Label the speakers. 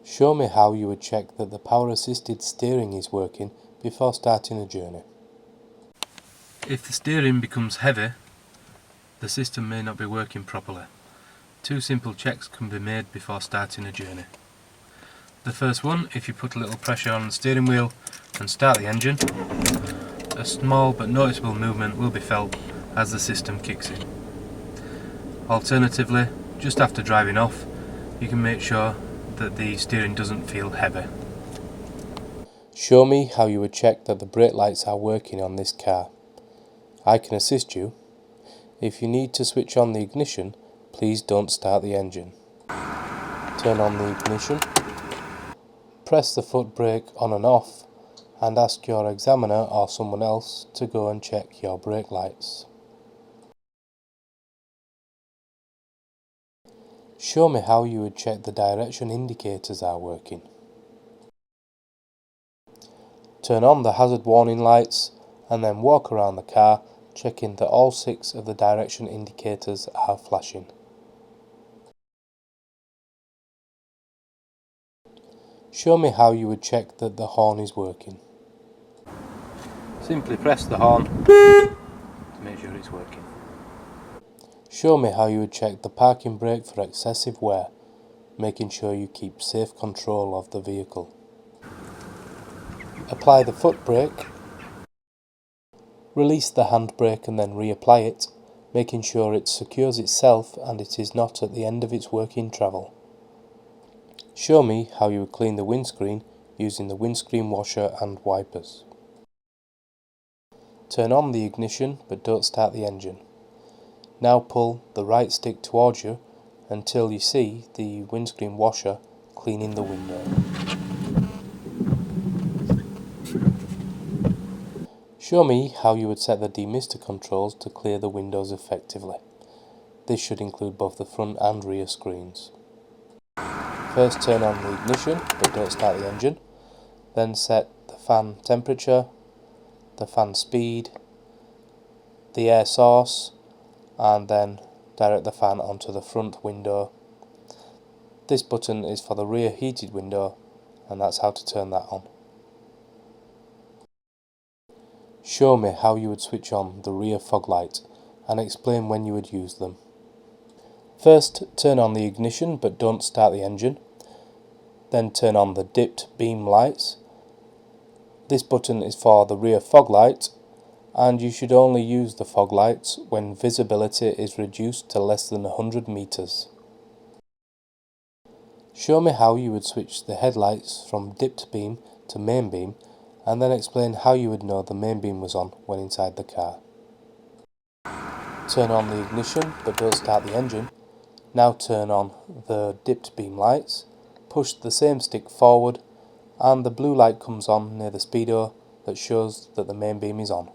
Speaker 1: Show me how you would check that the power-assisted steering is working before starting a journey.
Speaker 2: If the steering becomes heavy, the system may not be working properly. Two simple checks can be made before starting a journey. The first one, if you put a little pressure on the steering wheel and start the engine, a small but noticeable movement will be felt as the system kicks in. Alternatively, just after driving off, you can make sure that the steering doesn't feel heavy.
Speaker 1: Show me how you would check that the brake lights are working on this car. I can assist you. If you need to switch on the ignition, please don't start the engine. Turn on the ignition. Press the foot brake on and off and ask your examiner or someone else to go and check your brake lights. Show me how you would check the direction indicators are working. Turn on the hazard warning lights and then walk around the car checking that all 6 of the direction indicators are flashing. Show me how you would check that the horn is working.
Speaker 2: Simply press the horn to make sure it's working.
Speaker 1: Show me how you would check the parking brake for excessive wear, making sure you keep safe control of the vehicle. Apply the foot brake. Release the handbrake and then reapply it, making sure it secures itself and it is not at the end of its working travel. Show me how you would clean the windscreen using the windscreen washer and wipers. Turn on the ignition but don't start the engine. Now pull the right stick towards you until you see the windscreen washer cleaning the window. Show me how you would set the demister controls to clear the windows effectively. This should include both the front and rear screens. First turn on the ignition but don't start the engine. Then set the fan temperature, the fan speed, the air source, and then direct the fan onto the front window. This button is for the rear heated window and that's how to turn that on. Show me how you would switch on the rear fog light and explain when you would use them. First, turn on the ignition but don't start the engine. Then turn on the dipped beam lights. This button is for the rear fog light and you should only use the fog lights when visibility is reduced to less than 100 meters. Show me how you would switch the headlights from dipped beam to main beam and then explain how you would know the main beam was on when inside the car. Turn on the ignition but don't start the engine. Now turn on the dipped beam lights, push the same stick forward and the blue light comes on near the speedo that shows that the main beam is on.